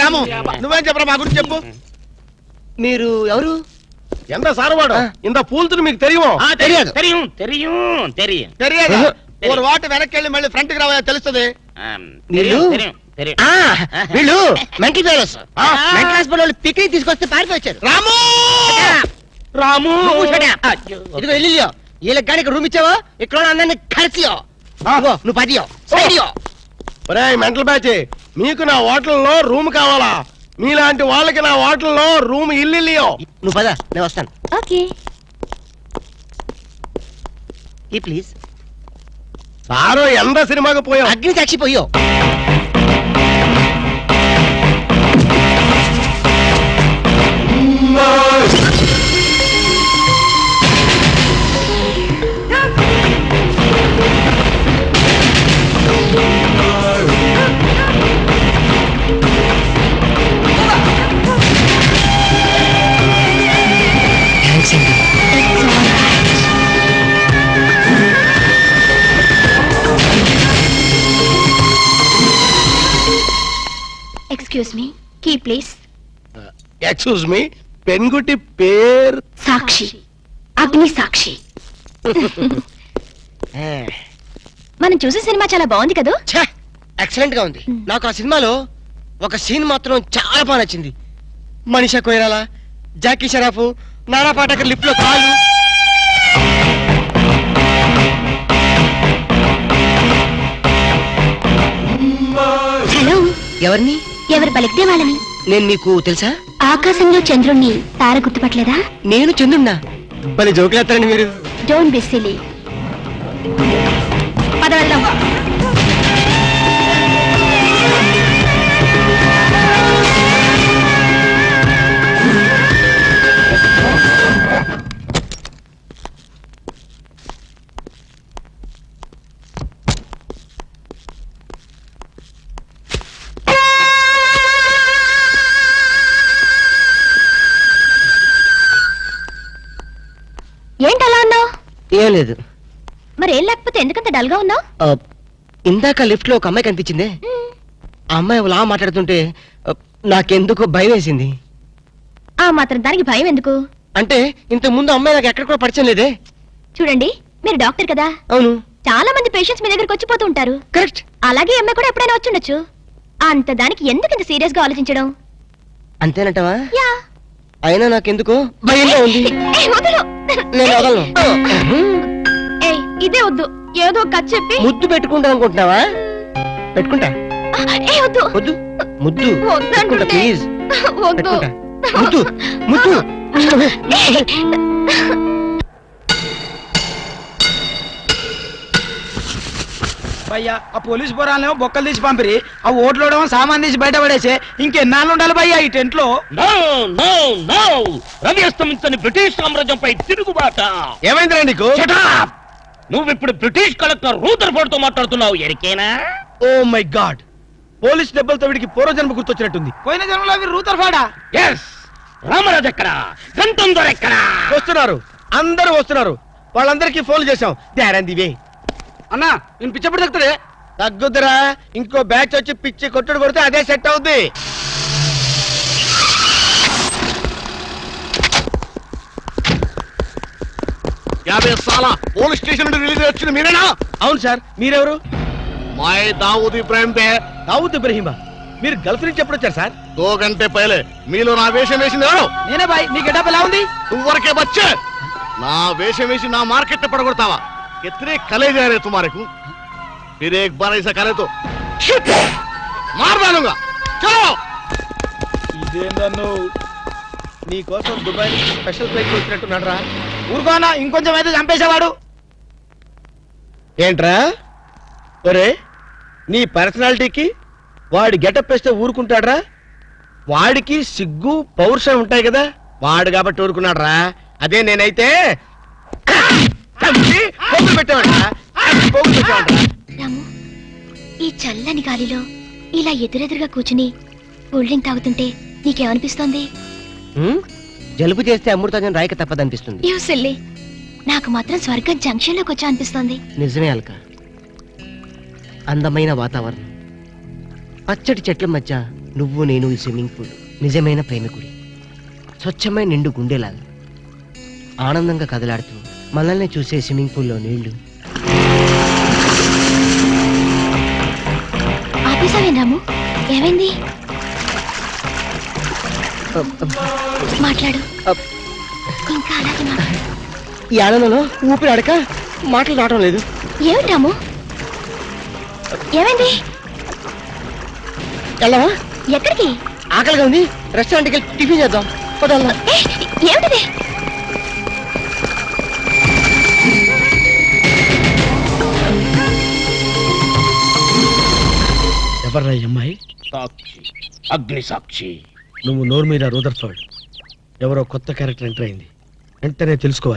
రాము, నువ్వేం చెప్పరా మా గురించి చెప్పు. మీరు ఎవరు? ఎంత సారవాడు ఇంత పూల్తులు మీకు తెలియమో? తెలియదు. ఒక వాటి వెనక్కి వెళ్ళి మళ్ళీ ఫ్రంట్ కి రావా తెలుస్తుంది. వీళ్ళు mental fellows. Mental hospital picnic తీసుకొస్తే పారిపోయి వచ్చారు. రాము రాము ఇదిగో వెళ్ళియో వీళ్ళకి కానీ రూమ్ ఇచ్చావో ఇక్కడ అందరినీ కలిసియో నువ్వు పదియో సైడియో. మెంటల్ బ్యాచ్, మీకు నా హోటల్లో రూమ్ కావాలా? మీలాంటి వాళ్ళకి నా హోటల్లో రూమ్ ఇల్లు. నువ్వు పద, నేను వస్తాను. Okay please. సారో ఎంత సినిమాకి పోయావు? అగ్ని సాక్షి పోయో. Excuse me, key please. Excuse me, పెన్గుటి పేరు సాక్షి, అగ్ని సాక్షి. మనం చూసే సినిమా చాలా బాగుంది కదా? ఎక్సలెంట్ గా ఉంది. నాకు ఆ సినిమాలో ఒక సీన్ మాత్రం చాలా బాగా నచ్చింది. మనీషా కొయిరాలా, జాకీ షరాఫ్, నానా పాటేకర్ లిఫ్ట్ లో కాలు. హలో, ఎవరిని? ఎవరు పలికితే వాళ్ళని. నేను నీకు తెలుసా? ఆకాశంలో చంద్రుణ్ణి తార గుర్తుపట్టలేదా? నేను చంద్రున్నా. భలే జోకులేస్తారండి మీరు. Don't be silly. పద వెళ్దాం. ఏంటలా ఉన్నావు? ఏం లేదు. మరి ఏం లేకపోతే ఎందుకంత డల్ గా ఉన్నావు? ఇందాక లిఫ్ట్ లో ఒక అమ్మాయి కనిపించింది. ఆ అమ్మాయి అలా మాట్లాడుతుంటే నాకెందుకు భయం వేసింది. ఆ మాత్రం దానికి భయం ఎందుకు? అంటే ఇంత ముందు అమ్మాయి నాకు ఎక్కడ కూడా పరిచయం లేదే. చూడండి, మీరు డాక్టర్ కదా. అవును. చాలా మంది పేషెంట్స్ మీ దగ్గరకు వచ్చిపోతూ ఉంటారు. కరెక్ట్. అలాగే అమ్మాయి కూడా ఎప్పుడైనా వచ్చుండొచ్చు. అంత దానికి ఎందుకు ఇంత సీరియస్ గా ఆలోచించడం? అంతేనంటవా? యా. అయినా నాకెందుకు భయంగా ఉంది. నేను వదలను. ఇదే వద్దు, ఏదో కథ చెప్పి ముద్దు పెట్టుకుంటా అనుకుంటున్నావా? పెట్టుకుంటా. వద్దు వద్దు, ముద్దు పెట్టుకుంటా ప్లీజ్. వద్దు, ముద్దు ముద్దు. భయ్యా ఆ పోలీస్ పోరాలేమో బొక్కలు తీసి పంపిరి, ఆ ఓట్లోడేమో సామాన్ తీసి బయట పడేసే. ఇంకెన్నాళ్ళు ఉండాలి భయ్యా ఈ టెంట్ లో? రవి అస్తమించని బ్రిటిష్ సామ్రాజ్యంపై తిరుగుబాట. ఏమైందిరా నీకు? నువ్వు ఇప్పుడు బ్రిటిష్ కలెక్టర్ రూదర్ఫోర్డ్ తో మాట్లాడుతున్నావు. ఎరికేనా? ఓ మై గాడ్, పోలీస్ దెబ్బలతో వీడికి పూర్వజన్మ గుర్తొచ్చినట్టుంది. పోయిన జన్మలో మీరు రూతర్ఫోర్డా? ఎస్. రామరాజు ఎక్కడా? గంతం దొర ఎక్కడా? వస్తున్నారు, అందరూ వస్తున్నారు. వాళ్ళందరికీ ఫోన్ చేశాం. దారందివే అన్నా నేను పిచ్చప్పుడు తగ్గుతాడే. తగ్గుద్దురా, ఇంకో బ్యాచ్ వచ్చి పిచ్చి కొట్టుడు కొడితే అదే సెట్ అవుద్ది. పోలీస్ స్టేషన్ నుండి రిలీజ్ వచ్చింది మీరేనా? అవును సార్, మీరెవరు? మై దావూద్ ఇబ్రాహిం దే. దావూద్ ఇబ్రహీమా? మీరు గల్ఫ్ నుంచి ఎప్పుడు వచ్చారు సార్? 2 గంటే పైలే. మీలో నా వేషం వేసింది ఎవరు? నేనే బాయ్. నీ గెటప్ ఎలా ఉంది? నువ్వరకే బచ్చే. నా వేషం వేసి నా మార్కెట్ పడగొడతావా? कितने कले जा रहे तुम्हारे को? फिर एक बार ऐसा करे तो मार डालूंगा. चलो. ఇదేందన్ను నీ కోసం దుబాయ్ నుంచి స్పెషల్ ఫ్లైట్ వచ్చినట్టున్నాడు రా. ఊరుకోనా, ఇంకొంచెం అయితే చంపేసేవాడు. ఏంట్రా ఒరే, నీ పర్సనాలిటీకి వాడి గెటప్ వేస్తే ఊరుకుంటాడ్రా? వాడికి సిగ్గు పౌరుషం ఉంటాయి కదా, వాడు కాబట్టి ఊరుకున్నాడు రా. అదే నేనైతే రాము, ఈ చల్లని గాలిలో ఇలా ఎదురెదురుగా కూర్చుని కూల్ డ్రింక్ తాగుతుంటే నీకేమనిపిస్తోంది? జలుబు చేస్తే అమృతాజన్ రాయక తప్పదనిపిస్తుంది. You silly. నాకు మాత్రం స్వర్గం జంక్షన్ లోకి వచ్చా అనిపిస్తోంది. నిజమే అల్క, అందమైన వాతావరణం, పచ్చటి చెట్ల మధ్య నువ్వు నేను ఈ స్విమ్మింగ్ పూల్, నిజమైన ప్రేమికుడి, స్వచ్ఛమైన నిండు గుండెలాగా ఆనందంగా కదలాడుతూ మనల్ని చూసే స్విమ్మింగ్ పూల్లో నీళ్లు. ఆపేసావేం రాము? ఏమైంది? మాట్లాడు. ఇంకా అలాగే మాట్లాడు. ఈ ఆనందంలో ఊపిరి ఆడక మాటలు రావడం లేదు. ఏమిటి రాము? ఏమైంది? వెళ్ళవా? ఎక్కడికి? ఆకలిగా ఉంది, రెస్టారెంట్కి వెళ్ళి టిఫిన్ చేద్దాం. పదల్లా. ఏమిటిది? ఎవర్రా ఈ అమ్మాయి? సాక్షి, అగ్ని సాక్షి. నువ్వు నోరు మీద రూదర్ఫర్డ్. ఎవరో కొత్త క్యారెక్టర్ ఎంటర్ అయింది, వెంటనే తెలుసుకోవాలి.